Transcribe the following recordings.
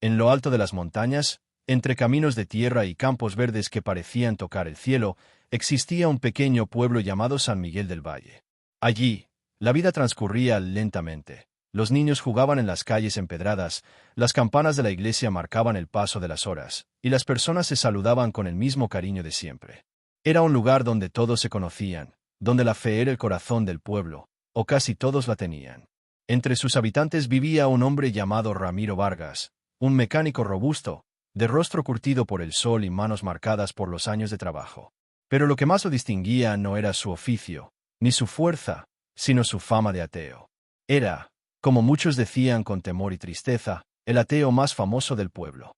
En lo alto de las montañas, entre caminos de tierra y campos verdes que parecían tocar el cielo, existía un pequeño pueblo llamado San Miguel del Valle. Allí, la vida transcurría lentamente. Los niños jugaban en las calles empedradas, las campanas de la iglesia marcaban el paso de las horas, y las personas se saludaban con el mismo cariño de siempre. Era un lugar donde todos se conocían, donde la fe era el corazón del pueblo, o casi todos la tenían. Entre sus habitantes vivía un hombre llamado Ramiro Vargas, un mecánico robusto, de rostro curtido por el sol y manos marcadas por los años de trabajo. Pero lo que más lo distinguía no era su oficio, ni su fuerza, sino su fama de ateo. Era, como muchos decían con temor y tristeza, el ateo más famoso del pueblo.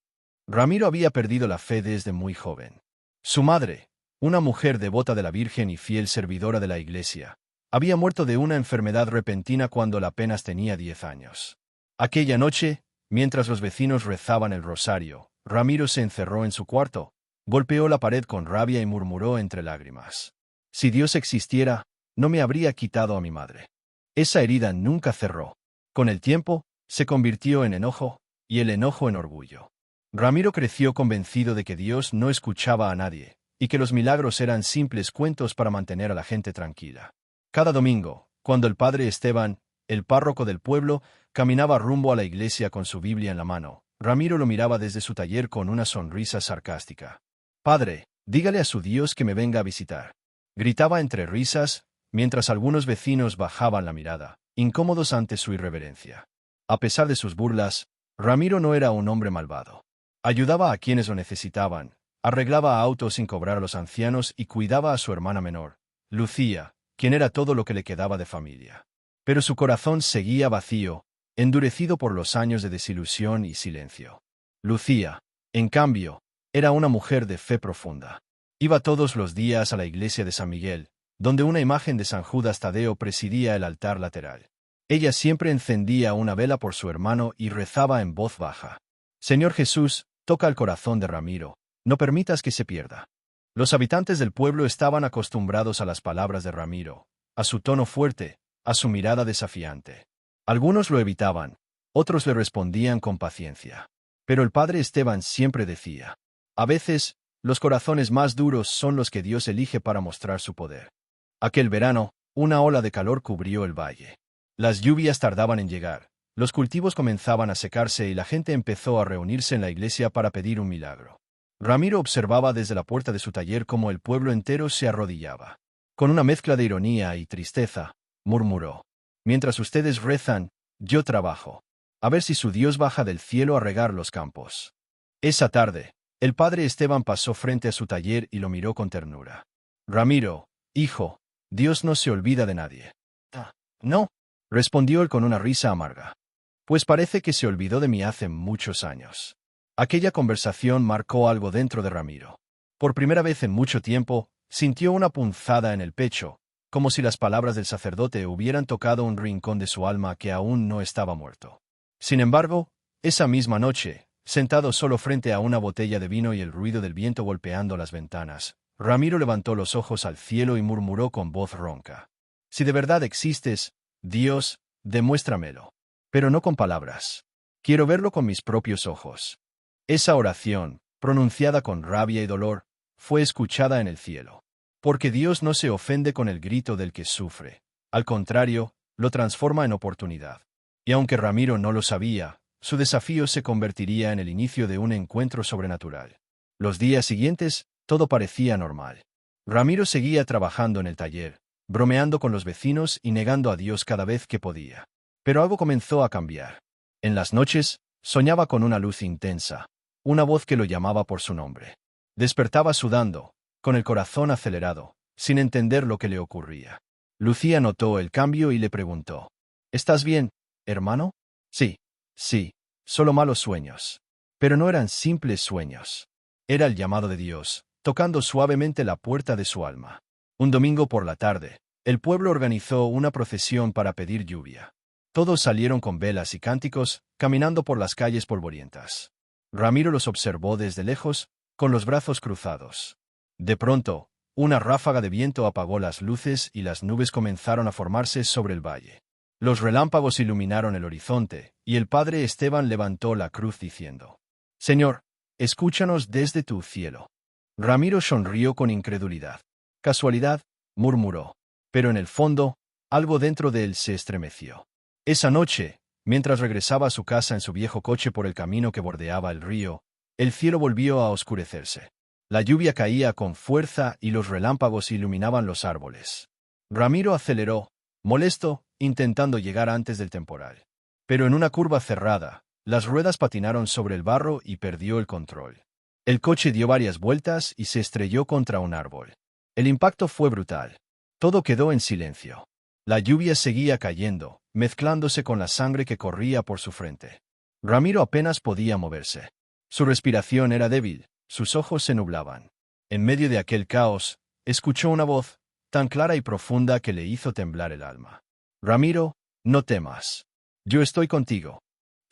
Ramiro había perdido la fe desde muy joven. Su madre, una mujer devota de la Virgen y fiel servidora de la iglesia, había muerto de una enfermedad repentina cuando apenas tenía 10 años. Aquella noche, mientras los vecinos rezaban el rosario, Ramiro se encerró en su cuarto, golpeó la pared con rabia y murmuró entre lágrimas: «Si Dios existiera, no me habría quitado a mi madre». Esa herida nunca cerró. Con el tiempo, se convirtió en enojo, y el enojo en orgullo. Ramiro creció convencido de que Dios no escuchaba a nadie, y que los milagros eran simples cuentos para mantener a la gente tranquila. Cada domingo, cuando el padre Esteban, el párroco del pueblo, caminaba rumbo a la iglesia con su Biblia en la mano, Ramiro lo miraba desde su taller con una sonrisa sarcástica. «Padre, dígale a su Dios que me venga a visitar», gritaba entre risas, mientras algunos vecinos bajaban la mirada, incómodos ante su irreverencia. A pesar de sus burlas, Ramiro no era un hombre malvado. Ayudaba a quienes lo necesitaban, arreglaba autos sin cobrar a los ancianos y cuidaba a su hermana menor, Lucía, quien era todo lo que le quedaba de familia. Pero su corazón seguía vacío, endurecido por los años de desilusión y silencio. Lucía, en cambio, era una mujer de fe profunda. Iba todos los días a la iglesia de San Miguel, donde una imagen de San Judas Tadeo presidía el altar lateral. Ella siempre encendía una vela por su hermano y rezaba en voz baja: «Señor Jesús, toca el corazón de Ramiro, no permitas que se pierda». Los habitantes del pueblo estaban acostumbrados a las palabras de Ramiro, a su tono fuerte, a su mirada desafiante. Algunos lo evitaban, otros le respondían con paciencia. Pero el padre Esteban siempre decía: «A veces, los corazones más duros son los que Dios elige para mostrar su poder». Aquel verano, una ola de calor cubrió el valle. Las lluvias tardaban en llegar, los cultivos comenzaban a secarse y la gente empezó a reunirse en la iglesia para pedir un milagro. Ramiro observaba desde la puerta de su taller cómo el pueblo entero se arrodillaba. Con una mezcla de ironía y tristeza, murmuró: «Mientras ustedes rezan, yo trabajo. A ver si su Dios baja del cielo a regar los campos». Esa tarde, el padre Esteban pasó frente a su taller y lo miró con ternura. «Ramiro, hijo, Dios no se olvida de nadie». «Ah, no», respondió él con una risa amarga. «Pues parece que se olvidó de mí hace muchos años». Aquella conversación marcó algo dentro de Ramiro. Por primera vez en mucho tiempo, sintió una punzada en el pecho, como si las palabras del sacerdote hubieran tocado un rincón de su alma que aún no estaba muerto. Sin embargo, esa misma noche, sentado solo frente a una botella de vino y el ruido del viento golpeando las ventanas, Ramiro levantó los ojos al cielo y murmuró con voz ronca: «Si de verdad existes, Dios, demuéstramelo. Pero no con palabras. Quiero verlo con mis propios ojos». Esa oración, pronunciada con rabia y dolor, fue escuchada en el cielo. Porque Dios no se ofende con el grito del que sufre. Al contrario, lo transforma en oportunidad. Y aunque Ramiro no lo sabía, su desafío se convertiría en el inicio de un encuentro sobrenatural. Los días siguientes, todo parecía normal. Ramiro seguía trabajando en el taller, bromeando con los vecinos y negando a Dios cada vez que podía. Pero algo comenzó a cambiar. En las noches, soñaba con una luz intensa, una voz que lo llamaba por su nombre. Despertaba sudando, con el corazón acelerado, sin entender lo que le ocurría. Lucía notó el cambio y le preguntó: «¿Estás bien, hermano?» «Sí, sí, solo malos sueños». Pero no eran simples sueños. Era el llamado de Dios, tocando suavemente la puerta de su alma. Un domingo por la tarde, el pueblo organizó una procesión para pedir lluvia. Todos salieron con velas y cánticos, caminando por las calles polvorientas. Ramiro los observó desde lejos, con los brazos cruzados. De pronto, una ráfaga de viento apagó las luces y las nubes comenzaron a formarse sobre el valle. Los relámpagos iluminaron el horizonte, y el padre Esteban levantó la cruz diciendo: «Señor, escúchanos desde tu cielo». Ramiro sonrió con incredulidad. «¿Casualidad?», murmuró. Pero en el fondo, algo dentro de él se estremeció. Esa noche, mientras regresaba a su casa en su viejo coche por el camino que bordeaba el río, el cielo volvió a oscurecerse. La lluvia caía con fuerza y los relámpagos iluminaban los árboles. Ramiro aceleró, molesto, intentando llegar antes del temporal. Pero en una curva cerrada, las ruedas patinaron sobre el barro y perdió el control. El coche dio varias vueltas y se estrelló contra un árbol. El impacto fue brutal. Todo quedó en silencio. La lluvia seguía cayendo, mezclándose con la sangre que corría por su frente. Ramiro apenas podía moverse. Su respiración era débil, sus ojos se nublaban. En medio de aquel caos, escuchó una voz, tan clara y profunda que le hizo temblar el alma. «Ramiro, no temas. Yo estoy contigo».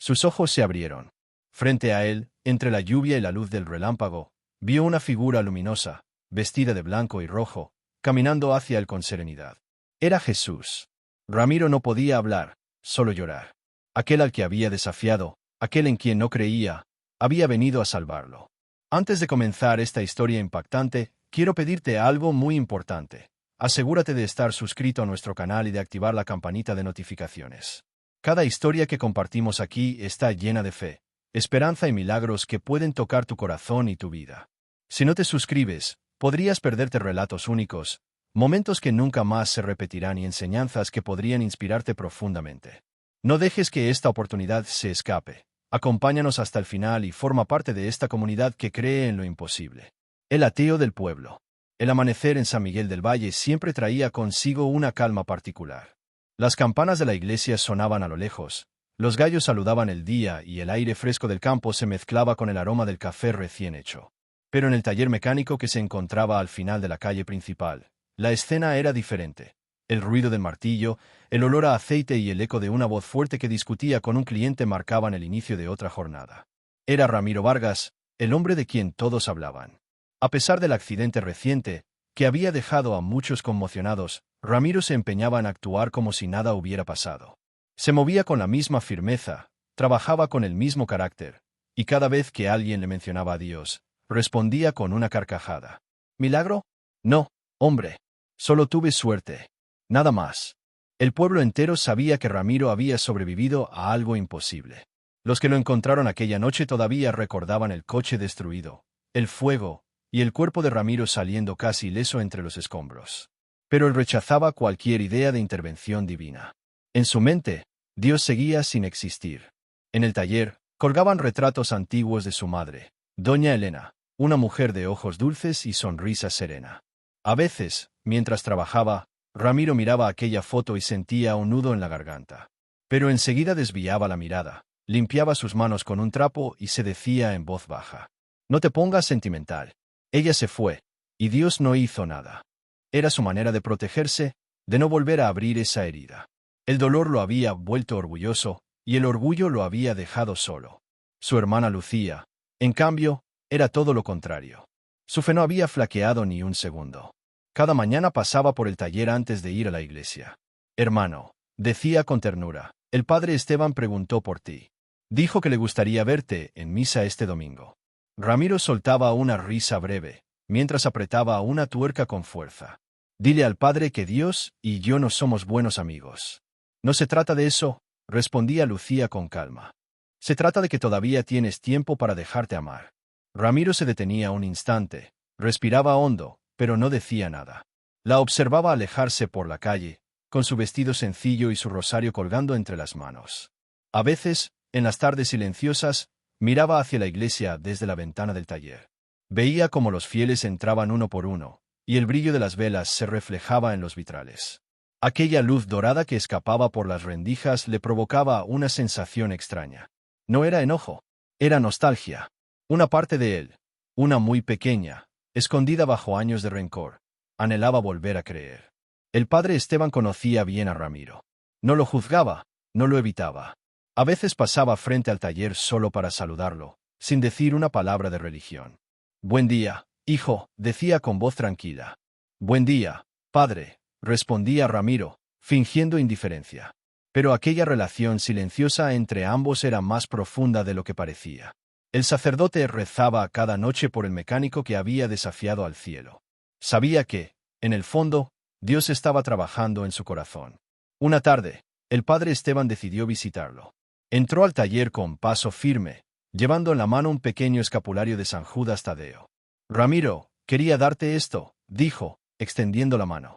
Sus ojos se abrieron. Frente a él, entre la lluvia y la luz del relámpago, vio una figura luminosa, vestida de blanco y rojo, caminando hacia él con serenidad. Era Jesús. Ramiro no podía hablar, solo llorar. Aquel al que había desafiado, aquel en quien no creía, había venido a salvarlo. Antes de comenzar esta historia impactante, quiero pedirte algo muy importante. Asegúrate de estar suscrito a nuestro canal y de activar la campanita de notificaciones. Cada historia que compartimos aquí está llena de fe, esperanza y milagros que pueden tocar tu corazón y tu vida. Si no te suscribes, podrías perderte relatos únicos, momentos que nunca más se repetirán y enseñanzas que podrían inspirarte profundamente. No dejes que esta oportunidad se escape. Acompáñanos hasta el final y forma parte de esta comunidad que cree en lo imposible. El ateo del pueblo. El amanecer en San Miguel del Valle siempre traía consigo una calma particular. Las campanas de la iglesia sonaban a lo lejos, los gallos saludaban el día y el aire fresco del campo se mezclaba con el aroma del café recién hecho. Pero en el taller mecánico que se encontraba al final de la calle principal, la escena era diferente. El ruido del martillo, el olor a aceite y el eco de una voz fuerte que discutía con un cliente marcaban el inicio de otra jornada. Era Ramiro Vargas, el hombre de quien todos hablaban. A pesar del accidente reciente, que había dejado a muchos conmocionados, Ramiro se empeñaba en actuar como si nada hubiera pasado. Se movía con la misma firmeza, trabajaba con el mismo carácter, y cada vez que alguien le mencionaba a Dios, respondía con una carcajada. ¿Milagro? No, hombre. Solo tuve suerte. Nada más. El pueblo entero sabía que Ramiro había sobrevivido a algo imposible. Los que lo encontraron aquella noche todavía recordaban el coche destruido, el fuego, y el cuerpo de Ramiro saliendo casi ileso entre los escombros. Pero él rechazaba cualquier idea de intervención divina. En su mente, Dios seguía sin existir. En el taller, colgaban retratos antiguos de su madre, doña Elena, una mujer de ojos dulces y sonrisa serena. A veces, mientras trabajaba, Ramiro miraba aquella foto y sentía un nudo en la garganta. Pero enseguida desviaba la mirada, limpiaba sus manos con un trapo y se decía en voz baja: «No te pongas sentimental. Ella se fue, y Dios no hizo nada». Era su manera de protegerse, de no volver a abrir esa herida. El dolor lo había vuelto orgulloso, y el orgullo lo había dejado solo. Su hermana Lucía, en cambio, era todo lo contrario. Su fe no había flaqueado ni un segundo. Cada mañana pasaba por el taller antes de ir a la iglesia. «Hermano», decía con ternura, «el padre Esteban preguntó por ti. Dijo que le gustaría verte en misa este domingo». Ramiro soltaba una risa breve, mientras apretaba una tuerca con fuerza. «Dile al padre que Dios y yo no somos buenos amigos». «No se trata de eso», respondía Lucía con calma. «Se trata de que todavía tienes tiempo para dejarte amar». Ramiro se detenía un instante, respiraba hondo, pero no decía nada. La observaba alejarse por la calle, con su vestido sencillo y su rosario colgando entre las manos. A veces, en las tardes silenciosas, miraba hacia la iglesia desde la ventana del taller. Veía cómo los fieles entraban uno por uno, y el brillo de las velas se reflejaba en los vitrales. Aquella luz dorada que escapaba por las rendijas le provocaba una sensación extraña. No era enojo, era nostalgia. Una parte de él, una muy pequeña, escondida bajo años de rencor, anhelaba volver a creer. El padre Esteban conocía bien a Ramiro. No lo juzgaba, no lo evitaba. A veces pasaba frente al taller solo para saludarlo, sin decir una palabra de religión. «Buen día, hijo», decía con voz tranquila. «Buen día, padre», respondía Ramiro, fingiendo indiferencia. Pero aquella relación silenciosa entre ambos era más profunda de lo que parecía. El sacerdote rezaba cada noche por el mecánico que había desafiado al cielo. Sabía que, en el fondo, Dios estaba trabajando en su corazón. Una tarde, el padre Esteban decidió visitarlo. Entró al taller con paso firme, llevando en la mano un pequeño escapulario de San Judas Tadeo. «Ramiro, quería darte esto», dijo, extendiendo la mano.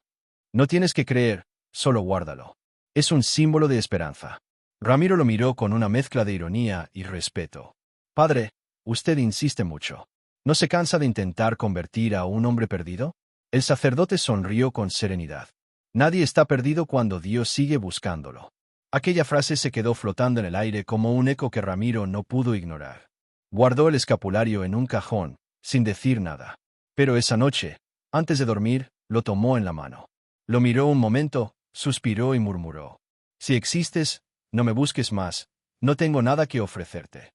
«No tienes que creer, solo guárdalo. Es un símbolo de esperanza». Ramiro lo miró con una mezcla de ironía y respeto. «Padre, usted insiste mucho. ¿No se cansa de intentar convertir a un hombre perdido?» El sacerdote sonrió con serenidad. «Nadie está perdido cuando Dios sigue buscándolo». Aquella frase se quedó flotando en el aire como un eco que Ramiro no pudo ignorar. Guardó el escapulario en un cajón, sin decir nada. Pero esa noche, antes de dormir, lo tomó en la mano. Lo miró un momento, suspiró y murmuró: «Si existes, no me busques más, no tengo nada que ofrecerte».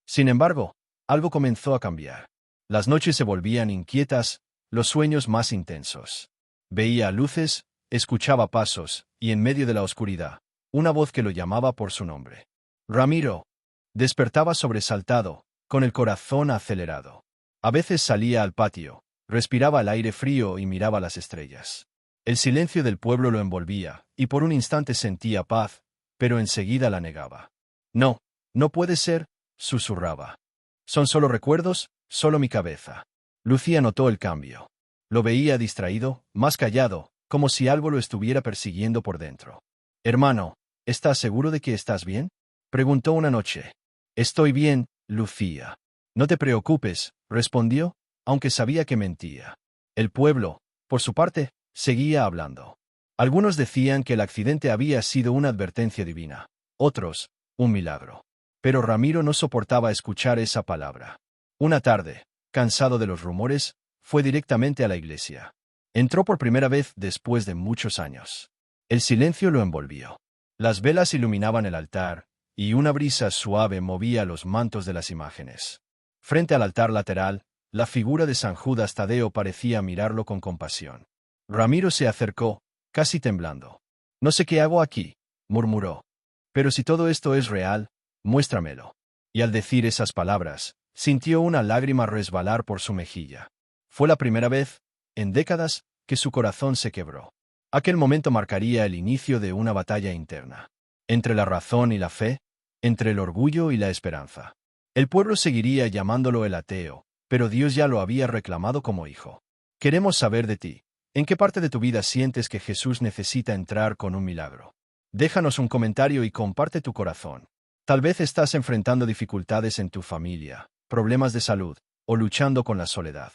Sin embargo, algo comenzó a cambiar. Las noches se volvían inquietas, los sueños más intensos. Veía luces, escuchaba pasos, y en medio de la oscuridad, una voz que lo llamaba por su nombre. «Ramiro». Despertaba sobresaltado, con el corazón acelerado. A veces salía al patio, respiraba el aire frío y miraba las estrellas. El silencio del pueblo lo envolvía, y por un instante sentía paz, pero enseguida la negaba. «No, no puede ser», susurraba. «Son solo recuerdos, solo mi cabeza». Lucía notó el cambio. Lo veía distraído, más callado, como si algo lo estuviera persiguiendo por dentro. «Hermano, ¿estás seguro de que estás bien?», preguntó una noche. «Estoy bien, Lucía». «No te preocupes», respondió, aunque sabía que mentía. El pueblo, por su parte, seguía hablando. Algunos decían que el accidente había sido una advertencia divina, otros, un milagro. Pero Ramiro no soportaba escuchar esa palabra. Una tarde, cansado de los rumores, fue directamente a la iglesia. Entró por primera vez después de muchos años. El silencio lo envolvió. Las velas iluminaban el altar, y una brisa suave movía los mantos de las imágenes. Frente al altar lateral, la figura de San Judas Tadeo parecía mirarlo con compasión. Ramiro se acercó, casi temblando. «No sé qué hago aquí», murmuró. «Pero si todo esto es real, muéstramelo». Y al decir esas palabras, sintió una lágrima resbalar por su mejilla. Fue la primera vez, en décadas, que su corazón se quebró. Aquel momento marcaría el inicio de una batalla interna. Entre la razón y la fe, entre el orgullo y la esperanza. El pueblo seguiría llamándolo el ateo, pero Dios ya lo había reclamado como hijo. «Queremos saber de ti. ¿En qué parte de tu vida sientes que Jesús necesita entrar con un milagro? Déjanos un comentario y comparte tu corazón. Tal vez estás enfrentando dificultades en tu familia, problemas de salud, o luchando con la soledad.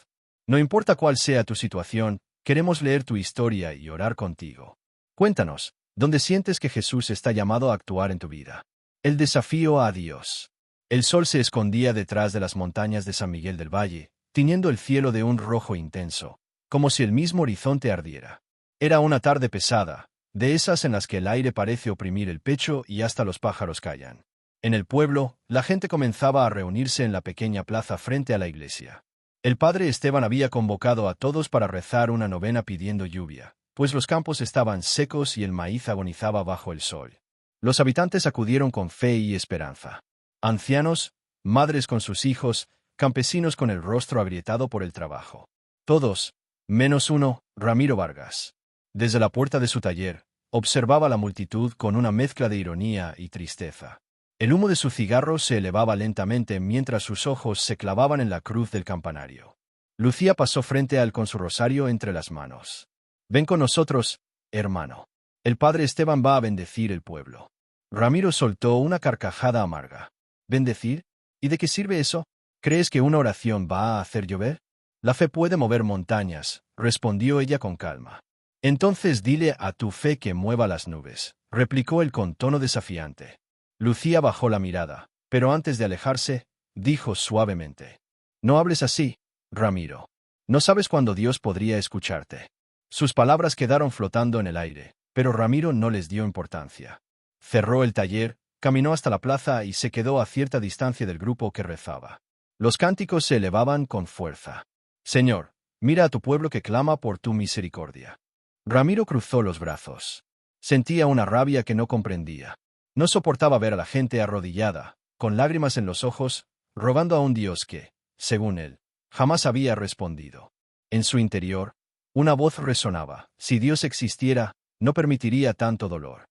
No importa cuál sea tu situación, queremos leer tu historia y orar contigo. Cuéntanos, ¿dónde sientes que Jesús está llamado a actuar en tu vida? El desafío a Dios. El sol se escondía detrás de las montañas de San Miguel del Valle, tiñendo el cielo de un rojo intenso, como si el mismo horizonte ardiera. Era una tarde pesada, de esas en las que el aire parece oprimir el pecho y hasta los pájaros callan. En el pueblo, la gente comenzaba a reunirse en la pequeña plaza frente a la iglesia. El padre Esteban había convocado a todos para rezar una novena pidiendo lluvia, pues los campos estaban secos y el maíz agonizaba bajo el sol. Los habitantes acudieron con fe y esperanza. Ancianos, madres con sus hijos, campesinos con el rostro agrietado por el trabajo. Todos, menos uno, Ramiro Vargas. Desde la puerta de su taller, observaba la multitud con una mezcla de ironía y tristeza. El humo de su cigarro se elevaba lentamente mientras sus ojos se clavaban en la cruz del campanario. Lucía pasó frente a él con su rosario entre las manos. «Ven con nosotros, hermano. El padre Esteban va a bendecir el pueblo». Ramiro soltó una carcajada amarga. «¿Bendecir? ¿Y de qué sirve eso? ¿Crees que una oración va a hacer llover? La fe puede mover montañas», respondió ella con calma. «Entonces dile a tu fe que mueva las nubes», replicó él con tono desafiante. Lucía bajó la mirada, pero antes de alejarse, dijo suavemente: «No hables así, Ramiro. No sabes cuándo Dios podría escucharte». Sus palabras quedaron flotando en el aire, pero Ramiro no les dio importancia. Cerró el taller, caminó hasta la plaza y se quedó a cierta distancia del grupo que rezaba. Los cánticos se elevaban con fuerza. «Señor, mira a tu pueblo que clama por tu misericordia». Ramiro cruzó los brazos. Sentía una rabia que no comprendía. No soportaba ver a la gente arrodillada, con lágrimas en los ojos, rogando a un Dios que, según él, jamás había respondido. En su interior, una voz resonaba: si Dios existiera, no permitiría tanto dolor.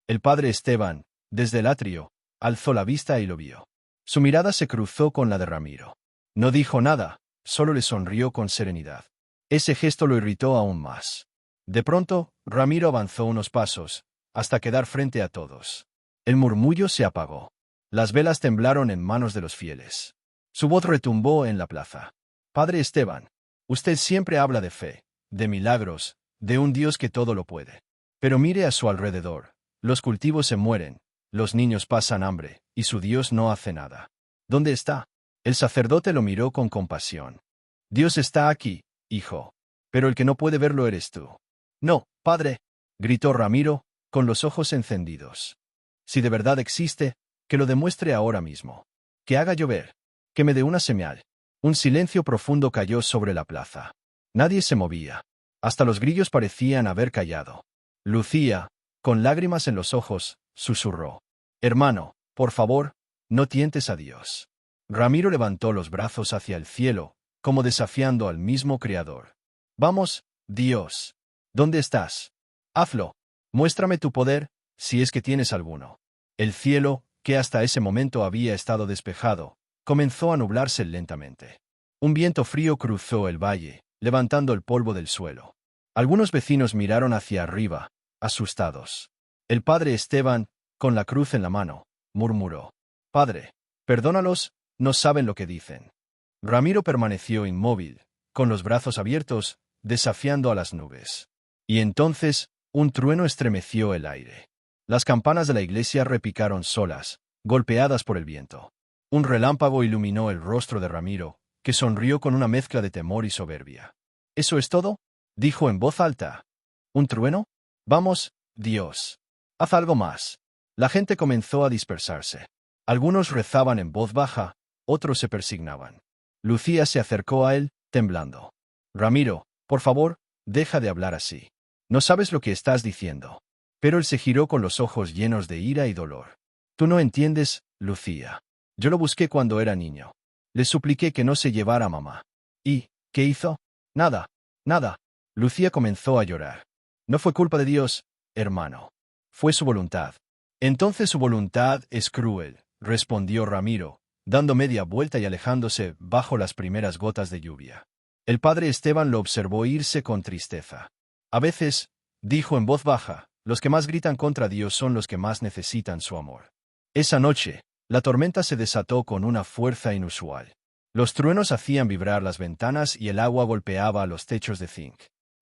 El padre Esteban, desde el atrio, alzó la vista y lo vio. Su mirada se cruzó con la de Ramiro. No dijo nada, solo le sonrió con serenidad. Ese gesto lo irritó aún más. De pronto, Ramiro avanzó unos pasos, hasta quedar frente a todos. El murmullo se apagó. Las velas temblaron en manos de los fieles. Su voz retumbó en la plaza. Padre Esteban, usted siempre habla de fe, de milagros, de un Dios que todo lo puede. Pero mire a su alrededor. Los cultivos se mueren, los niños pasan hambre, y su Dios no hace nada. ¿Dónde está? El sacerdote lo miró con compasión. Dios está aquí, hijo. Pero el que no puede verlo eres tú. No, padre, gritó Ramiro, con los ojos encendidos. Si de verdad existe, que lo demuestre ahora mismo. Que haga llover. Que me dé una señal. Un silencio profundo cayó sobre la plaza. Nadie se movía. Hasta los grillos parecían haber callado. Lucía, con lágrimas en los ojos, susurró: Hermano, por favor, no tientes a Dios. Ramiro levantó los brazos hacia el cielo, como desafiando al mismo Creador. Vamos, Dios. ¿Dónde estás? Hazlo. Muéstrame tu poder, si es que tienes alguno. El cielo, que hasta ese momento había estado despejado, comenzó a nublarse lentamente. Un viento frío cruzó el valle, levantando el polvo del suelo. Algunos vecinos miraron hacia arriba, asustados. El padre Esteban, con la cruz en la mano, murmuró: Padre, perdónalos, no saben lo que dicen. Ramiro permaneció inmóvil, con los brazos abiertos, desafiando a las nubes. Y entonces, un trueno estremeció el aire. Las campanas de la iglesia repicaron solas, golpeadas por el viento. Un relámpago iluminó el rostro de Ramiro, que sonrió con una mezcla de temor y soberbia. ¿Eso es todo?, dijo en voz alta. ¿Un trueno? Vamos, Dios. Haz algo más. La gente comenzó a dispersarse. Algunos rezaban en voz baja, otros se persignaban. Lucía se acercó a él, temblando. Ramiro, por favor, deja de hablar así. No sabes lo que estás diciendo. Pero él se giró con los ojos llenos de ira y dolor. Tú no entiendes, Lucía. Yo lo busqué cuando era niño. Le supliqué que no se llevara a mamá. ¿Y qué hizo? Nada, nada. Lucía comenzó a llorar. No fue culpa de Dios, hermano. Fue su voluntad. Entonces su voluntad es cruel, respondió Ramiro, dando media vuelta y alejándose bajo las primeras gotas de lluvia. El padre Esteban lo observó irse con tristeza. A veces, dijo en voz baja, los que más gritan contra Dios son los que más necesitan su amor. Esa noche, la tormenta se desató con una fuerza inusual. Los truenos hacían vibrar las ventanas y el agua golpeaba los techos de zinc.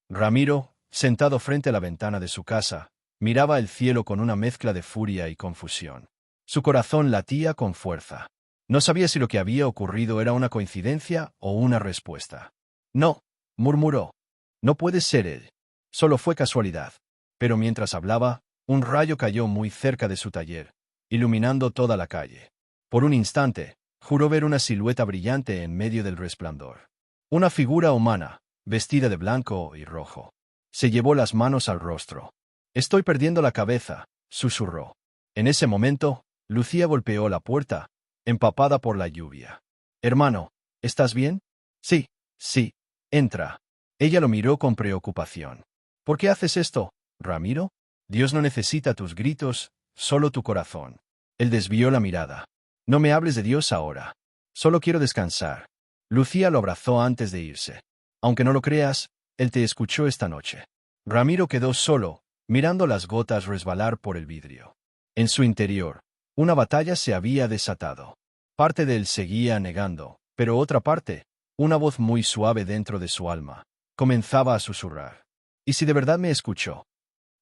Ramiro, sentado frente a la ventana de su casa, miraba el cielo con una mezcla de furia y confusión. Su corazón latía con fuerza. No sabía si lo que había ocurrido era una coincidencia o una respuesta. No, murmuró. No puede ser él. Solo fue casualidad. Pero mientras hablaba, un rayo cayó muy cerca de su taller, iluminando toda la calle. Por un instante, juró ver una silueta brillante en medio del resplandor. Una figura humana, vestida de blanco y rojo. Se llevó las manos al rostro. Estoy perdiendo la cabeza, susurró. En ese momento, Lucía golpeó la puerta, empapada por la lluvia. Hermano, ¿estás bien? Sí, sí, entra. Ella lo miró con preocupación. ¿Por qué haces esto, Ramiro? Dios no necesita tus gritos, solo tu corazón. Él desvió la mirada. No me hables de Dios ahora. Solo quiero descansar. Lucía lo abrazó antes de irse. Aunque no lo creas, él te escuchó esta noche. Ramiro quedó solo, mirando las gotas resbalar por el vidrio. En su interior, una batalla se había desatado. Parte de él seguía negando, pero otra parte, una voz muy suave dentro de su alma, comenzaba a susurrar. ¿Y si de verdad me escuchó?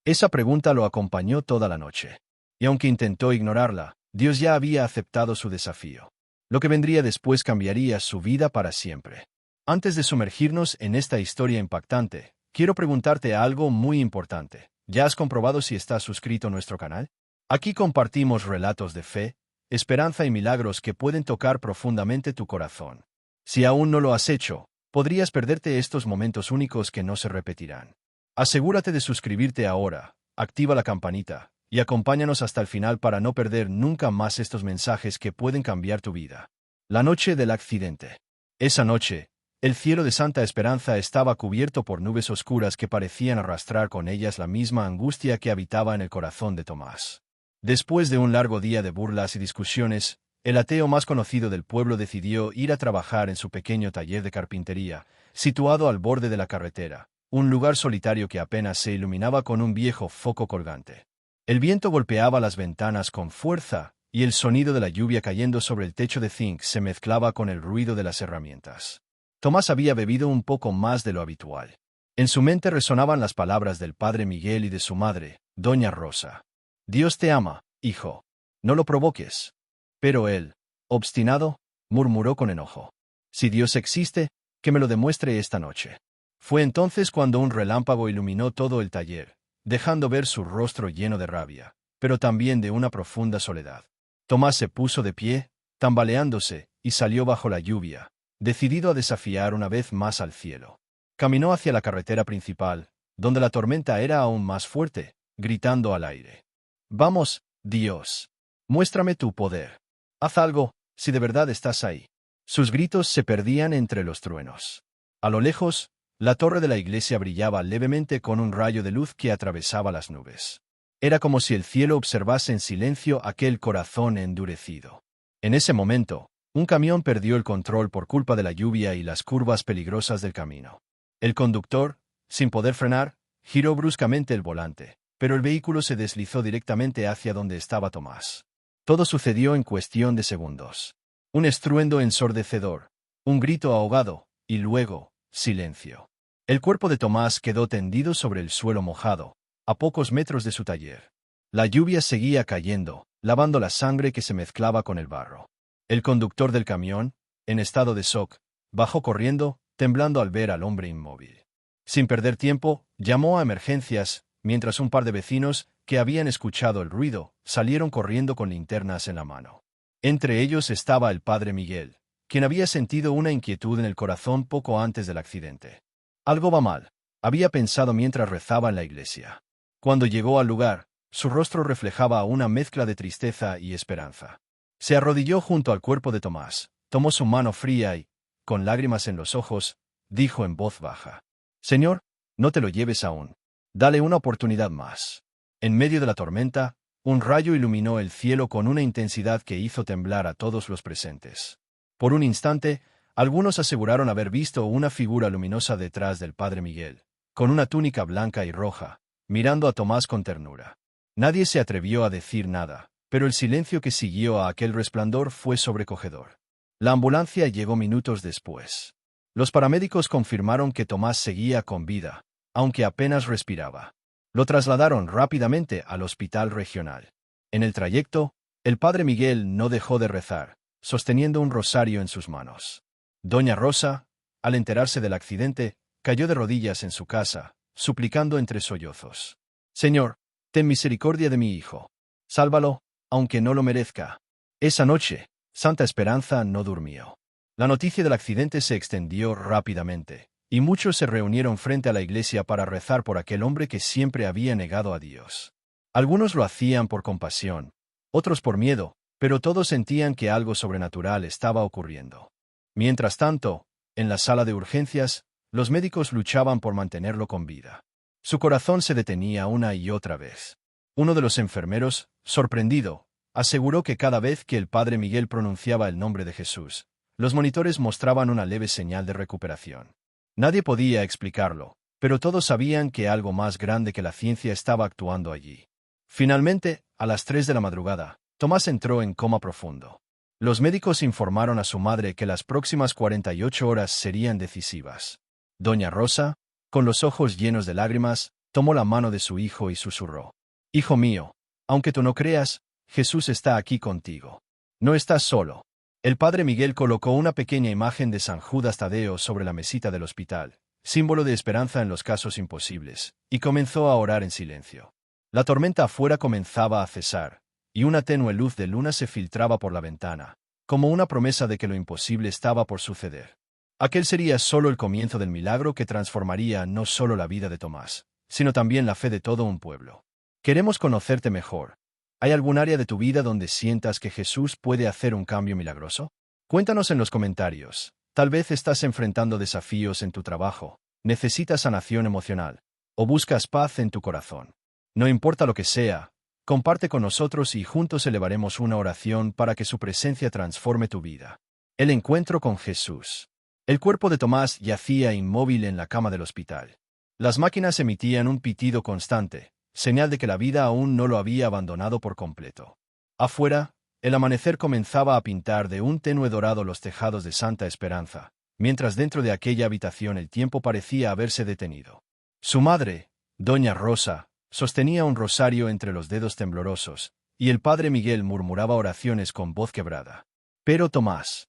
Esa pregunta lo acompañó toda la noche. Y aunque intentó ignorarla, Dios ya había aceptado su desafío. Lo que vendría después cambiaría su vida para siempre. Antes de sumergirnos en esta historia impactante, quiero preguntarte algo muy importante. ¿Ya has comprobado si estás suscrito a nuestro canal? Aquí compartimos relatos de fe, esperanza y milagros que pueden tocar profundamente tu corazón. Si aún no lo has hecho, podrías perderte estos momentos únicos que no se repetirán. Asegúrate de suscribirte ahora, activa la campanita, y acompáñanos hasta el final para no perder nunca más estos mensajes que pueden cambiar tu vida. La noche del accidente. Esa noche, el cielo de Santa Esperanza estaba cubierto por nubes oscuras que parecían arrastrar con ellas la misma angustia que habitaba en el corazón de Tomás. Después de un largo día de burlas y discusiones, el ateo más conocido del pueblo decidió ir a trabajar en su pequeño taller de carpintería, situado al borde de la carretera, un lugar solitario que apenas se iluminaba con un viejo foco colgante. El viento golpeaba las ventanas con fuerza, y el sonido de la lluvia cayendo sobre el techo de zinc se mezclaba con el ruido de las herramientas. Tomás había bebido un poco más de lo habitual. En su mente resonaban las palabras del padre Miguel y de su madre, doña Rosa. Dios te ama, hijo. No lo provoques. Pero él, obstinado, murmuró con enojo. Si Dios existe, que me lo demuestre esta noche. Fue entonces cuando un relámpago iluminó todo el taller, dejando ver su rostro lleno de rabia, pero también de una profunda soledad. Tomás se puso de pie, tambaleándose, y salió bajo la lluvia, decidido a desafiar una vez más al cielo. Caminó hacia la carretera principal, donde la tormenta era aún más fuerte, gritando al aire. Vamos, Dios. Muéstrame tu poder. Haz algo, si de verdad estás ahí. Sus gritos se perdían entre los truenos. A lo lejos, la torre de la iglesia brillaba levemente con un rayo de luz que atravesaba las nubes. Era como si el cielo observase en silencio aquel corazón endurecido. En ese momento, un camión perdió el control por culpa de la lluvia y las curvas peligrosas del camino. El conductor, sin poder frenar, giró bruscamente el volante, pero el vehículo se deslizó directamente hacia donde estaba Tomás. Todo sucedió en cuestión de segundos. Un estruendo ensordecedor, un grito ahogado, y luego, silencio. El cuerpo de Tomás quedó tendido sobre el suelo mojado, a pocos metros de su taller. La lluvia seguía cayendo, lavando la sangre que se mezclaba con el barro. El conductor del camión, en estado de shock, bajó corriendo, temblando al ver al hombre inmóvil. Sin perder tiempo, llamó a emergencias, mientras un par de vecinos, que habían escuchado el ruido, salieron corriendo con linternas en la mano. Entre ellos estaba el padre Miguel, quien había sentido una inquietud en el corazón poco antes del accidente. Algo va mal, había pensado mientras rezaba en la iglesia. Cuando llegó al lugar, su rostro reflejaba una mezcla de tristeza y esperanza. Se arrodilló junto al cuerpo de Tomás, tomó su mano fría y, con lágrimas en los ojos, dijo en voz baja: Señor, no te lo lleves aún. Dale una oportunidad más. En medio de la tormenta, un rayo iluminó el cielo con una intensidad que hizo temblar a todos los presentes. Por un instante, algunos aseguraron haber visto una figura luminosa detrás del padre Miguel, con una túnica blanca y roja, mirando a Tomás con ternura. Nadie se atrevió a decir nada, pero el silencio que siguió a aquel resplandor fue sobrecogedor. La ambulancia llegó minutos después. Los paramédicos confirmaron que Tomás seguía con vida, aunque apenas respiraba. Lo trasladaron rápidamente al hospital regional. En el trayecto, el padre Miguel no dejó de rezar, sosteniendo un rosario en sus manos. Doña Rosa, al enterarse del accidente, cayó de rodillas en su casa, suplicando entre sollozos: Señor, ten misericordia de mi hijo. Sálvalo, aunque no lo merezca. Esa noche, Santa Esperanza no durmió. La noticia del accidente se extendió rápidamente, y muchos se reunieron frente a la iglesia para rezar por aquel hombre que siempre había negado a Dios. Algunos lo hacían por compasión, otros por miedo, pero todos sentían que algo sobrenatural estaba ocurriendo. Mientras tanto, en la sala de urgencias, los médicos luchaban por mantenerlo con vida. Su corazón se detenía una y otra vez. Uno de los enfermeros, sorprendido, aseguró que cada vez que el padre Miguel pronunciaba el nombre de Jesús, los monitores mostraban una leve señal de recuperación. Nadie podía explicarlo, pero todos sabían que algo más grande que la ciencia estaba actuando allí. Finalmente, a las 3 de la madrugada, Tomás entró en coma profundo. Los médicos informaron a su madre que las próximas 48 horas serían decisivas. Doña Rosa, con los ojos llenos de lágrimas, tomó la mano de su hijo y susurró: Hijo mío, aunque tú no creas, Jesús está aquí contigo. No estás solo. El padre Miguel colocó una pequeña imagen de San Judas Tadeo sobre la mesita del hospital, símbolo de esperanza en los casos imposibles, y comenzó a orar en silencio. La tormenta afuera comenzaba a cesar, y una tenue luz de luna se filtraba por la ventana, como una promesa de que lo imposible estaba por suceder. Aquel sería solo el comienzo del milagro que transformaría no solo la vida de Tomás, sino también la fe de todo un pueblo. Queremos conocerte mejor. ¿Hay algún área de tu vida donde sientas que Jesús puede hacer un cambio milagroso? Cuéntanos en los comentarios. Tal vez estás enfrentando desafíos en tu trabajo, necesitas sanación emocional, o buscas paz en tu corazón. No importa lo que sea, comparte con nosotros y juntos elevaremos una oración para que su presencia transforme tu vida. El encuentro con Jesús. El cuerpo de Tomás yacía inmóvil en la cama del hospital. Las máquinas emitían un pitido constante, señal de que la vida aún no lo había abandonado por completo. Afuera, el amanecer comenzaba a pintar de un tenue dorado los tejados de Santa Esperanza, mientras dentro de aquella habitación el tiempo parecía haberse detenido. Su madre, doña Rosa, sostenía un rosario entre los dedos temblorosos, y el padre Miguel murmuraba oraciones con voz quebrada. Pero Tomás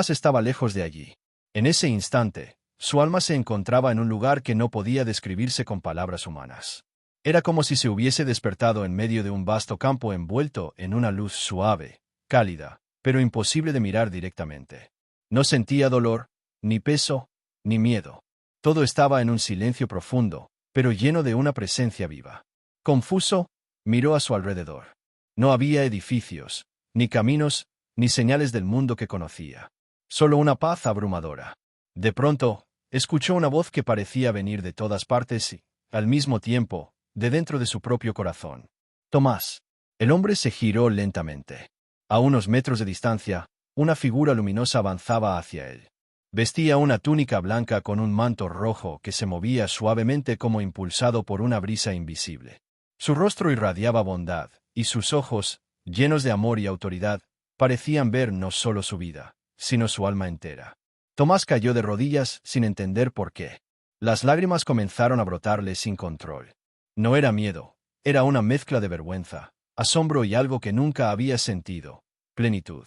estaba lejos de allí. En ese instante, su alma se encontraba en un lugar que no podía describirse con palabras humanas. Era como si se hubiese despertado en medio de un vasto campo envuelto en una luz suave, cálida, pero imposible de mirar directamente. No sentía dolor, ni peso, ni miedo. Todo estaba en un silencio profundo, pero lleno de una presencia viva. Confuso, miró a su alrededor. No había edificios, ni caminos, ni señales del mundo que conocía. Solo una paz abrumadora. De pronto, escuchó una voz que parecía venir de todas partes y, al mismo tiempo, de dentro de su propio corazón. Tomás. El hombre se giró lentamente. A unos metros de distancia, una figura luminosa avanzaba hacia él. Vestía una túnica blanca con un manto rojo que se movía suavemente como impulsado por una brisa invisible. Su rostro irradiaba bondad, y sus ojos, llenos de amor y autoridad, parecían ver no solo su vida, sino su alma entera. Tomás cayó de rodillas sin entender por qué. Las lágrimas comenzaron a brotarle sin control. No era miedo, era una mezcla de vergüenza, asombro y algo que nunca había sentido: plenitud.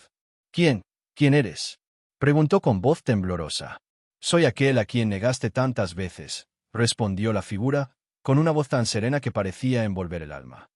¿Quién eres?, preguntó con voz temblorosa. Soy aquel a quien negaste tantas veces, respondió la figura, con una voz tan serena que parecía envolver el alma.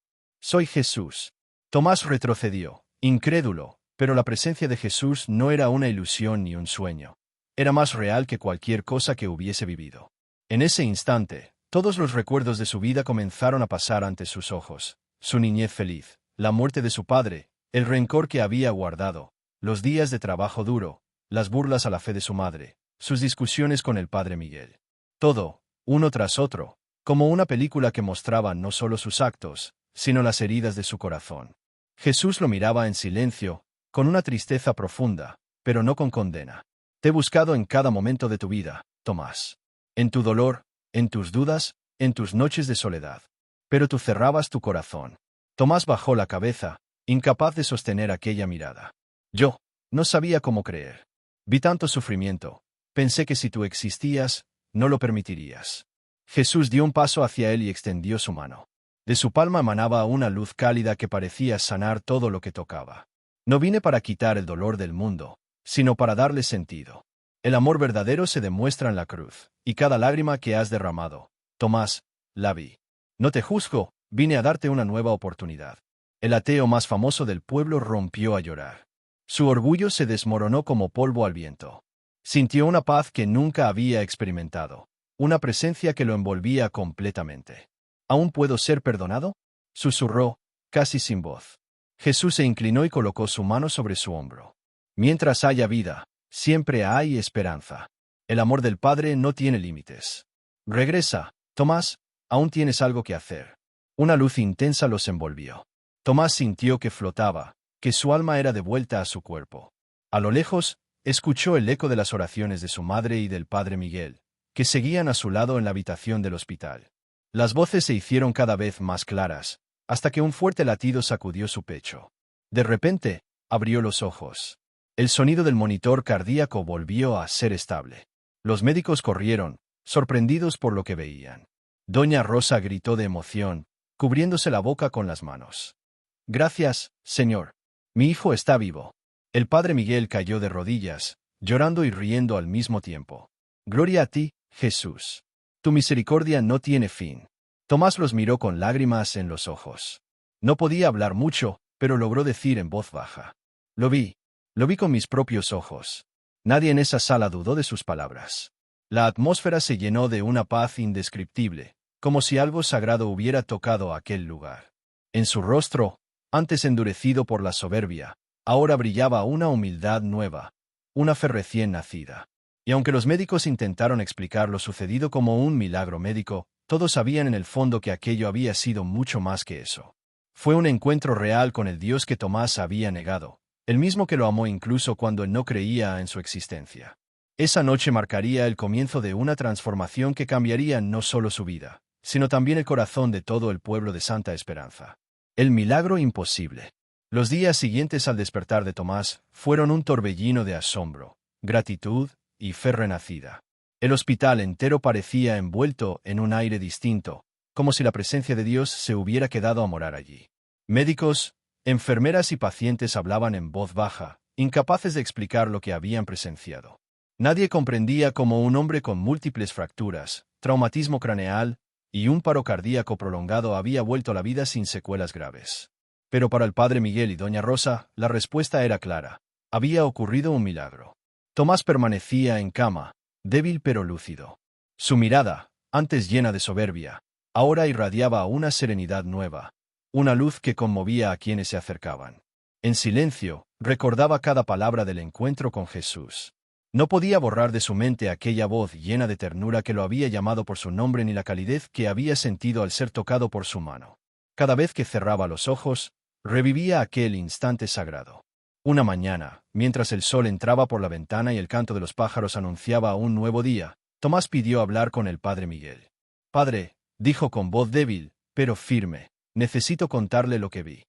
Soy Jesús. Tomás retrocedió, incrédulo, pero la presencia de Jesús no era una ilusión ni un sueño. Era más real que cualquier cosa que hubiese vivido. En ese instante, todos los recuerdos de su vida comenzaron a pasar ante sus ojos: su niñez feliz, la muerte de su padre, el rencor que había guardado, los días de trabajo duro, las burlas a la fe de su madre, sus discusiones con el padre Miguel. Todo, uno tras otro, como una película que mostraba no solo sus actos, sino las heridas de su corazón. Jesús lo miraba en silencio, con una tristeza profunda, pero no con condena. Te he buscado en cada momento de tu vida, Tomás. En tu dolor, en tus dudas, en tus noches de soledad. Pero tú cerrabas tu corazón. Tomás bajó la cabeza, incapaz de sostener aquella mirada. Yo no sabía cómo creer. Vi tanto sufrimiento. Pensé que si tú existías, no lo permitirías. Jesús dio un paso hacia él y extendió su mano. De su palma emanaba una luz cálida que parecía sanar todo lo que tocaba. No vine para quitar el dolor del mundo, sino para darle sentido. El amor verdadero se demuestra en la cruz, y cada lágrima que has derramado, Tomás, la vi. No te juzgo, vine a darte una nueva oportunidad. El ateo más famoso del pueblo rompió a llorar. Su orgullo se desmoronó como polvo al viento. Sintió una paz que nunca había experimentado, una presencia que lo envolvía completamente. ¿Aún puedo ser perdonado?, susurró, casi sin voz. Jesús se inclinó y colocó su mano sobre su hombro. Mientras haya vida, siempre hay esperanza. El amor del Padre no tiene límites. Regresa, Tomás, aún tienes algo que hacer. Una luz intensa los envolvió. Tomás sintió que flotaba, que su alma era devuelta a su cuerpo. A lo lejos, escuchó el eco de las oraciones de su madre y del padre Miguel, que seguían a su lado en la habitación del hospital. Las voces se hicieron cada vez más claras, hasta que un fuerte latido sacudió su pecho. De repente, abrió los ojos. El sonido del monitor cardíaco volvió a ser estable. Los médicos corrieron, sorprendidos por lo que veían. Doña Rosa gritó de emoción, cubriéndose la boca con las manos. Gracias, señor. Mi hijo está vivo. El padre Miguel cayó de rodillas, llorando y riendo al mismo tiempo. Gloria a ti, Jesús. Tu misericordia no tiene fin. Tomás los miró con lágrimas en los ojos. No podía hablar mucho, pero logró decir en voz baja: Lo vi con mis propios ojos. Nadie en esa sala dudó de sus palabras. La atmósfera se llenó de una paz indescriptible, como si algo sagrado hubiera tocado aquel lugar. En su rostro, antes endurecido por la soberbia, ahora brillaba una humildad nueva, una fe recién nacida. Y aunque los médicos intentaron explicar lo sucedido como un milagro médico, todos sabían en el fondo que aquello había sido mucho más que eso. Fue un encuentro real con el Dios que Tomás había negado, el mismo que lo amó incluso cuando él no creía en su existencia. Esa noche marcaría el comienzo de una transformación que cambiaría no solo su vida, sino también el corazón de todo el pueblo de Santa Esperanza. El milagro imposible. Los días siguientes al despertar de Tomás fueron un torbellino de asombro, gratitud y fe renacida. El hospital entero parecía envuelto en un aire distinto, como si la presencia de Dios se hubiera quedado a morar allí. Médicos, enfermeras y pacientes hablaban en voz baja, incapaces de explicar lo que habían presenciado. Nadie comprendía cómo un hombre con múltiples fracturas, traumatismo craneal y un paro cardíaco prolongado había vuelto a la vida sin secuelas graves. Pero para el padre Miguel y doña Rosa, la respuesta era clara. Había ocurrido un milagro. Tomás permanecía en cama, débil pero lúcido. Su mirada, antes llena de soberbia, ahora irradiaba una serenidad nueva, una luz que conmovía a quienes se acercaban. En silencio, recordaba cada palabra del encuentro con Jesús. No podía borrar de su mente aquella voz llena de ternura que lo había llamado por su nombre ni la calidez que había sentido al ser tocado por su mano. Cada vez que cerraba los ojos, revivía aquel instante sagrado. Una mañana, mientras el sol entraba por la ventana y el canto de los pájaros anunciaba un nuevo día, Tomás pidió hablar con el padre Miguel. «Padre», dijo con voz débil, pero firme, «necesito contarle lo que vi».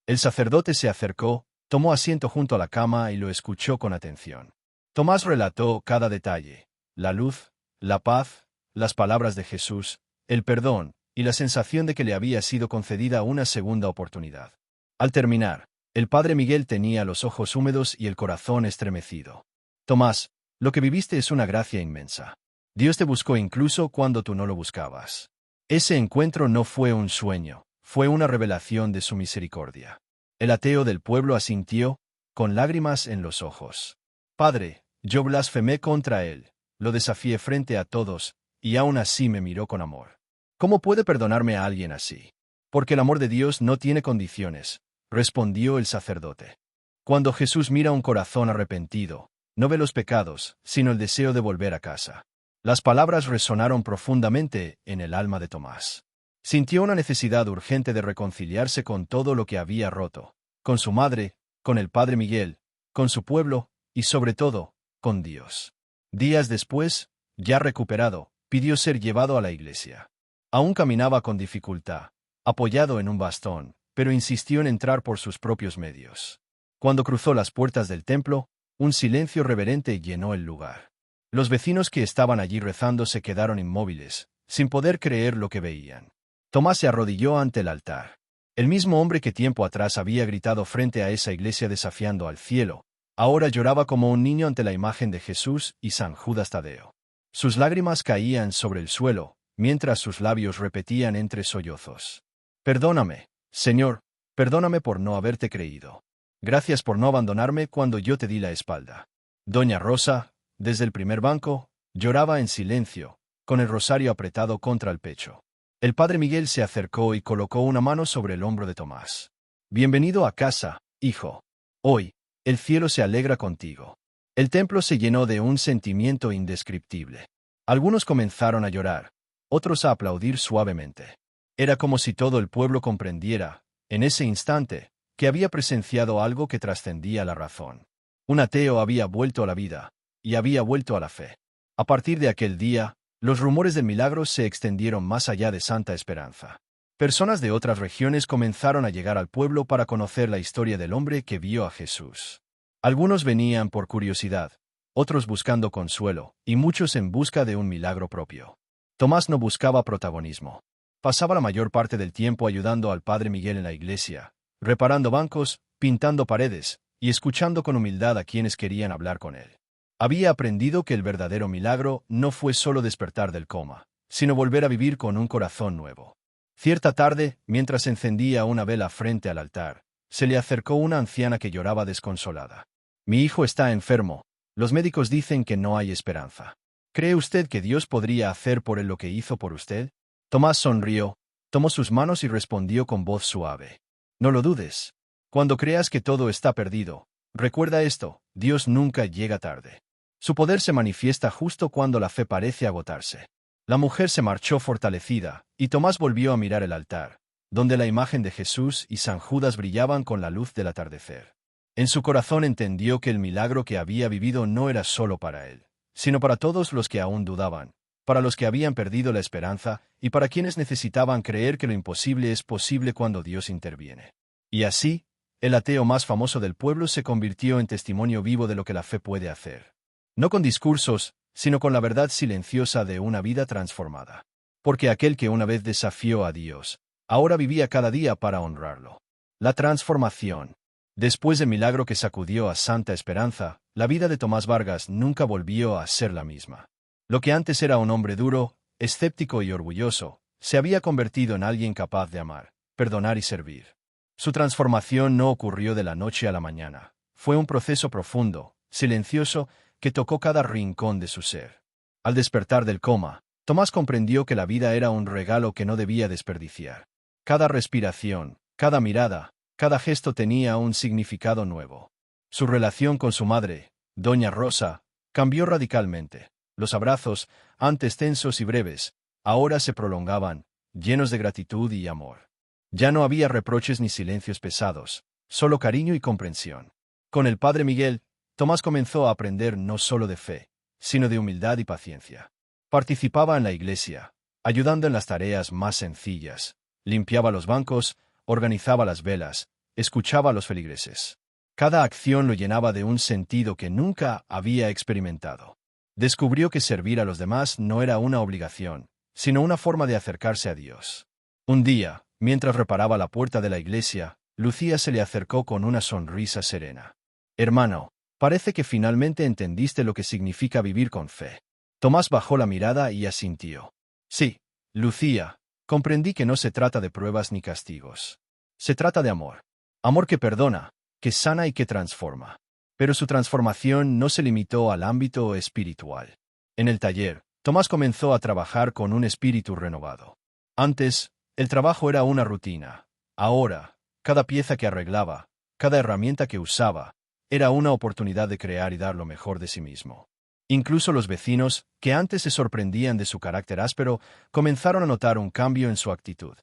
El sacerdote se acercó, tomó asiento junto a la cama y lo escuchó con atención. Tomás relató cada detalle: la luz, la paz, las palabras de Jesús, el perdón y la sensación de que le había sido concedida una segunda oportunidad. Al terminar, el padre Miguel tenía los ojos húmedos y el corazón estremecido. «Tomás, lo que viviste es una gracia inmensa. Dios te buscó incluso cuando tú no lo buscabas. Ese encuentro no fue un sueño, fue una revelación de su misericordia». El ateo del pueblo asintió, con lágrimas en los ojos. «Padre, yo blasfemé contra él, lo desafié frente a todos, y aún así me miró con amor. ¿Cómo puede perdonarme a alguien así? Porque el amor de Dios no tiene condiciones», respondió el sacerdote. Cuando Jesús mira un corazón arrepentido, no ve los pecados, sino el deseo de volver a casa. Las palabras resonaron profundamente en el alma de Tomás. Sintió una necesidad urgente de reconciliarse con todo lo que había roto, con su madre, con el padre Miguel, con su pueblo y, sobre todo, con Dios. Días después, ya recuperado, pidió ser llevado a la iglesia. Aún caminaba con dificultad, apoyado en un bastón, pero insistió en entrar por sus propios medios. Cuando cruzó las puertas del templo, un silencio reverente llenó el lugar. Los vecinos que estaban allí rezando se quedaron inmóviles, sin poder creer lo que veían. Tomás se arrodilló ante el altar. El mismo hombre que tiempo atrás había gritado frente a esa iglesia desafiando al cielo, ahora lloraba como un niño ante la imagen de Jesús y San Judas Tadeo. Sus lágrimas caían sobre el suelo, mientras sus labios repetían entre sollozos: «Perdóname, Señor, perdóname por no haberte creído. Gracias por no abandonarme cuando yo te di la espalda». Doña Rosa, desde el primer banco, lloraba en silencio, con el rosario apretado contra el pecho. El padre Miguel se acercó y colocó una mano sobre el hombro de Tomás. «Bienvenido a casa, hijo. Hoy, el cielo se alegra contigo». El templo se llenó de un sentimiento indescriptible. Algunos comenzaron a llorar, otros a aplaudir suavemente. Era como si todo el pueblo comprendiera, en ese instante, que había presenciado algo que trascendía la razón. Un ateo había vuelto a la vida, y había vuelto a la fe. A partir de aquel día, los rumores del milagro se extendieron más allá de Santa Esperanza. Personas de otras regiones comenzaron a llegar al pueblo para conocer la historia del hombre que vio a Jesús. Algunos venían por curiosidad, otros buscando consuelo, y muchos en busca de un milagro propio. Tomás no buscaba protagonismo. Pasaba la mayor parte del tiempo ayudando al padre Miguel en la iglesia, reparando bancos, pintando paredes, y escuchando con humildad a quienes querían hablar con él. Había aprendido que el verdadero milagro no fue solo despertar del coma, sino volver a vivir con un corazón nuevo. Cierta tarde, mientras encendía una vela frente al altar, se le acercó una anciana que lloraba desconsolada. «Mi hijo está enfermo. Los médicos dicen que no hay esperanza. ¿Cree usted que Dios podría hacer por él lo que hizo por usted?». Tomás sonrió, tomó sus manos y respondió con voz suave. No lo dudes. Cuando creas que todo está perdido, recuerda esto, Dios nunca llega tarde. Su poder se manifiesta justo cuando la fe parece agotarse. La mujer se marchó fortalecida, y Tomás volvió a mirar el altar, donde la imagen de Jesús y San Judas brillaban con la luz del atardecer. En su corazón entendió que el milagro que había vivido no era solo para él, sino para todos los que aún dudaban, para los que habían perdido la esperanza y para quienes necesitaban creer que lo imposible es posible cuando Dios interviene. Y así, el ateo más famoso del pueblo se convirtió en testimonio vivo de lo que la fe puede hacer. No con discursos, sino con la verdad silenciosa de una vida transformada. Porque aquel que una vez desafió a Dios, ahora vivía cada día para honrarlo. La transformación. Después del milagro que sacudió a Santa Esperanza, la vida de Tomás Vargas nunca volvió a ser la misma. Lo que antes era un hombre duro, escéptico y orgulloso, se había convertido en alguien capaz de amar, perdonar y servir. Su transformación no ocurrió de la noche a la mañana. Fue un proceso profundo, silencioso, que tocó cada rincón de su ser. Al despertar del coma, Tomás comprendió que la vida era un regalo que no debía desperdiciar. Cada respiración, cada mirada, cada gesto tenía un significado nuevo. Su relación con su madre, Doña Rosa, cambió radicalmente. Los abrazos, antes tensos y breves, ahora se prolongaban, llenos de gratitud y amor. Ya no había reproches ni silencios pesados, solo cariño y comprensión. Con el padre Miguel, Tomás comenzó a aprender no solo de fe, sino de humildad y paciencia. Participaba en la iglesia, ayudando en las tareas más sencillas, limpiaba los bancos, organizaba las velas, escuchaba a los feligreses. Cada acción lo llenaba de un sentido que nunca había experimentado. Descubrió que servir a los demás no era una obligación, sino una forma de acercarse a Dios. Un día, mientras reparaba la puerta de la iglesia, Lucía se le acercó con una sonrisa serena. «Hermano, parece que finalmente entendiste lo que significa vivir con fe». Tomás bajó la mirada y asintió. «Sí, Lucía, comprendí que no se trata de pruebas ni castigos. Se trata de amor. Amor que perdona, que sana y que transforma». Pero su transformación no se limitó al ámbito espiritual. En el taller, Tomás comenzó a trabajar con un espíritu renovado. Antes, el trabajo era una rutina. Ahora, cada pieza que arreglaba, cada herramienta que usaba, era una oportunidad de crear y dar lo mejor de sí mismo. Incluso los vecinos, que antes se sorprendían de su carácter áspero, comenzaron a notar un cambio en su actitud.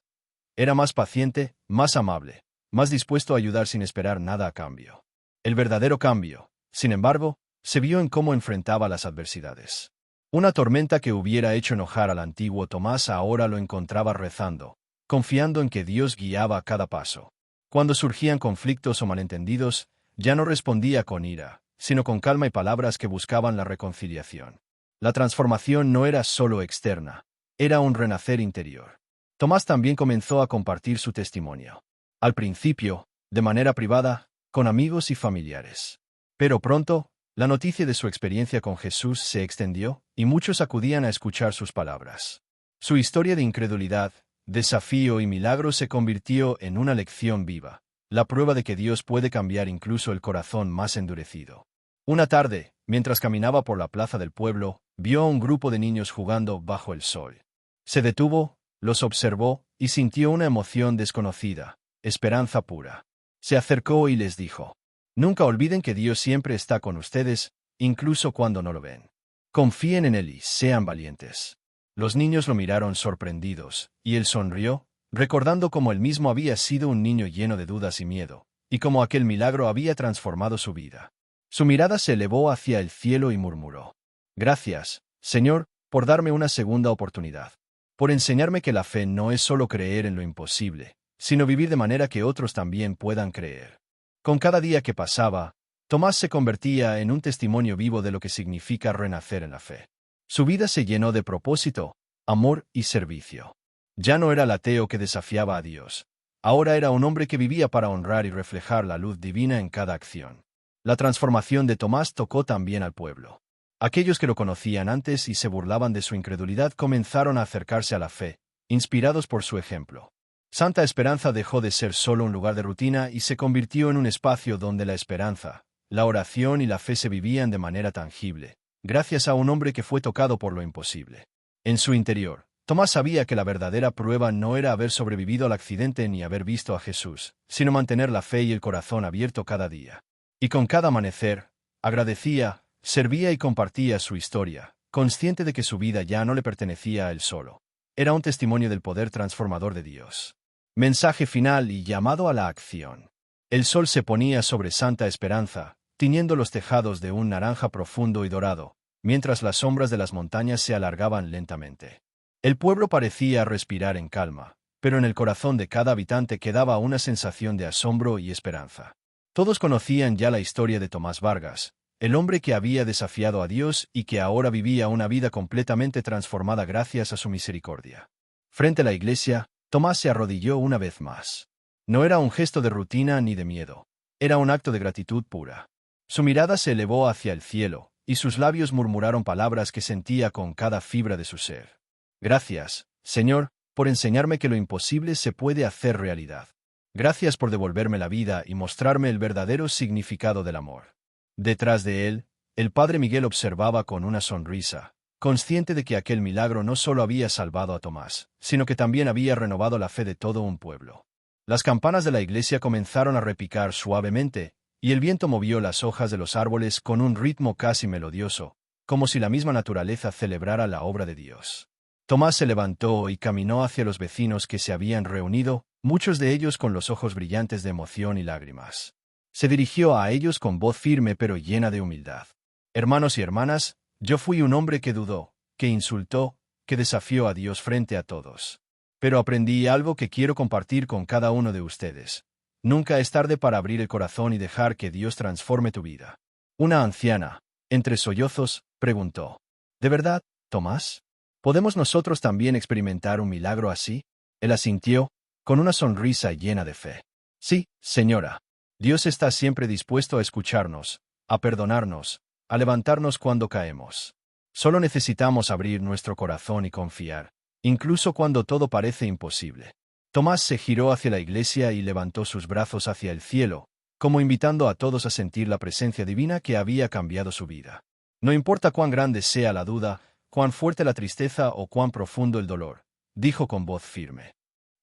Era más paciente, más amable, más dispuesto a ayudar sin esperar nada a cambio. El verdadero cambio, sin embargo, se vio en cómo enfrentaba las adversidades. Una tormenta que hubiera hecho enojar al antiguo Tomás ahora lo encontraba rezando, confiando en que Dios guiaba cada paso. Cuando surgían conflictos o malentendidos, ya no respondía con ira, sino con calma y palabras que buscaban la reconciliación. La transformación no era solo externa, era un renacer interior. Tomás también comenzó a compartir su testimonio. Al principio, de manera privada, con amigos y familiares. Pero pronto, la noticia de su experiencia con Jesús se extendió, y muchos acudían a escuchar sus palabras. Su historia de incredulidad, desafío y milagro se convirtió en una lección viva, la prueba de que Dios puede cambiar incluso el corazón más endurecido. Una tarde, mientras caminaba por la plaza del pueblo, vio a un grupo de niños jugando bajo el sol. Se detuvo, los observó, y sintió una emoción desconocida, esperanza pura. Se acercó y les dijo: «Nunca olviden que Dios siempre está con ustedes, incluso cuando no lo ven. Confíen en Él y sean valientes». Los niños lo miraron sorprendidos, y él sonrió, recordando cómo él mismo había sido un niño lleno de dudas y miedo, y cómo aquel milagro había transformado su vida. Su mirada se elevó hacia el cielo y murmuró: «Gracias, Señor, por darme una segunda oportunidad. Por enseñarme que la fe no es solo creer en lo imposible, sino vivir de manera que otros también puedan creer». Con cada día que pasaba, Tomás se convertía en un testimonio vivo de lo que significa renacer en la fe. Su vida se llenó de propósito, amor y servicio. Ya no era el ateo que desafiaba a Dios. Ahora era un hombre que vivía para honrar y reflejar la luz divina en cada acción. La transformación de Tomás tocó también al pueblo. Aquellos que lo conocían antes y se burlaban de su incredulidad comenzaron a acercarse a la fe, inspirados por su ejemplo. Santa Esperanza dejó de ser solo un lugar de rutina y se convirtió en un espacio donde la esperanza, la oración y la fe se vivían de manera tangible, gracias a un hombre que fue tocado por lo imposible. En su interior, Tomás sabía que la verdadera prueba no era haber sobrevivido al accidente ni haber visto a Jesús, sino mantener la fe y el corazón abierto cada día. Y con cada amanecer, agradecía, servía y compartía su historia, consciente de que su vida ya no le pertenecía a él solo. Era un testimonio del poder transformador de Dios. Mensaje final y llamado a la acción. El sol se ponía sobre Santa Esperanza, tiñendo los tejados de un naranja profundo y dorado, mientras las sombras de las montañas se alargaban lentamente. El pueblo parecía respirar en calma, pero en el corazón de cada habitante quedaba una sensación de asombro y esperanza. Todos conocían ya la historia de Tomás Vargas, el hombre que había desafiado a Dios y que ahora vivía una vida completamente transformada gracias a su misericordia. Frente a la iglesia, Tomás se arrodilló una vez más. No era un gesto de rutina ni de miedo, era un acto de gratitud pura. Su mirada se elevó hacia el cielo, y sus labios murmuraron palabras que sentía con cada fibra de su ser. Gracias, Señor, por enseñarme que lo imposible se puede hacer realidad. Gracias por devolverme la vida y mostrarme el verdadero significado del amor. Detrás de él, el padre Miguel observaba con una sonrisa, consciente de que aquel milagro no solo había salvado a Tomás, sino que también había renovado la fe de todo un pueblo. Las campanas de la iglesia comenzaron a repicar suavemente, y el viento movió las hojas de los árboles con un ritmo casi melodioso, como si la misma naturaleza celebrara la obra de Dios. Tomás se levantó y caminó hacia los vecinos que se habían reunido, muchos de ellos con los ojos brillantes de emoción y lágrimas. Se dirigió a ellos con voz firme pero llena de humildad. Hermanos y hermanas, yo fui un hombre que dudó, que insultó, que desafió a Dios frente a todos. Pero aprendí algo que quiero compartir con cada uno de ustedes. Nunca es tarde para abrir el corazón y dejar que Dios transforme tu vida. Una anciana, entre sollozos, preguntó: ¿De verdad, Tomás? ¿Podemos nosotros también experimentar un milagro así? Él asintió, con una sonrisa llena de fe. Sí, señora. Dios está siempre dispuesto a escucharnos, a perdonarnos, a levantarnos cuando caemos. Solo necesitamos abrir nuestro corazón y confiar, incluso cuando todo parece imposible. Tomás se giró hacia la iglesia y levantó sus brazos hacia el cielo, como invitando a todos a sentir la presencia divina que había cambiado su vida. No importa cuán grande sea la duda, cuán fuerte la tristeza o cuán profundo el dolor, dijo con voz firme.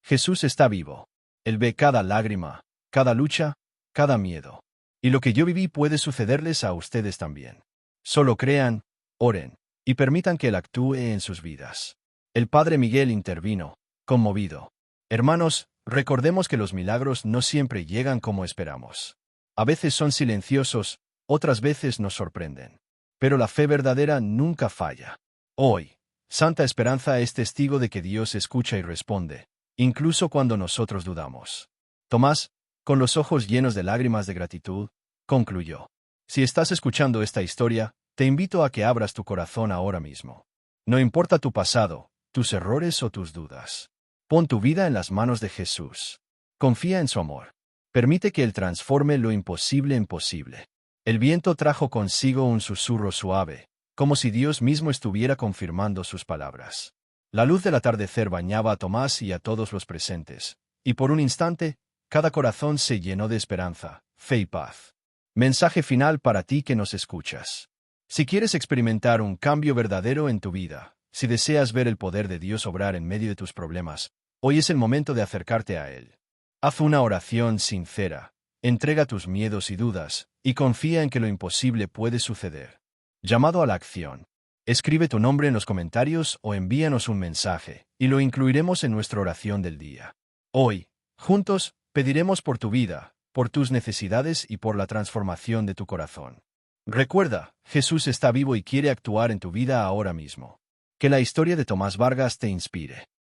Jesús está vivo. Él ve cada lágrima, cada lucha, cada miedo. Y lo que yo viví puede sucederles a ustedes también. Solo crean, oren, y permitan que Él actúe en sus vidas. El padre Miguel intervino, conmovido. Hermanos, recordemos que los milagros no siempre llegan como esperamos. A veces son silenciosos, otras veces nos sorprenden. Pero la fe verdadera nunca falla. Hoy, Santa Esperanza es testigo de que Dios escucha y responde, incluso cuando nosotros dudamos. Tomás, con los ojos llenos de lágrimas de gratitud, concluyó: Si estás escuchando esta historia, te invito a que abras tu corazón ahora mismo. No importa tu pasado, tus errores o tus dudas. Pon tu vida en las manos de Jesús. Confía en su amor. Permite que Él transforme lo imposible en posible. El viento trajo consigo un susurro suave, como si Dios mismo estuviera confirmando sus palabras. La luz del atardecer bañaba a Tomás y a todos los presentes, y por un instante, cada corazón se llenó de esperanza, fe y paz. Mensaje final para ti que nos escuchas. Si quieres experimentar un cambio verdadero en tu vida, si deseas ver el poder de Dios obrar en medio de tus problemas, hoy es el momento de acercarte a Él. Haz una oración sincera, entrega tus miedos y dudas, y confía en que lo imposible puede suceder. Llamado a la acción. Escribe tu nombre en los comentarios o envíanos un mensaje, y lo incluiremos en nuestra oración del día. Hoy, juntos, pediremos por tu vida, por tus necesidades y por la transformación de tu corazón. Recuerda, Jesús está vivo y quiere actuar en tu vida ahora mismo. Que la historia de Tomás Vargas te inspire.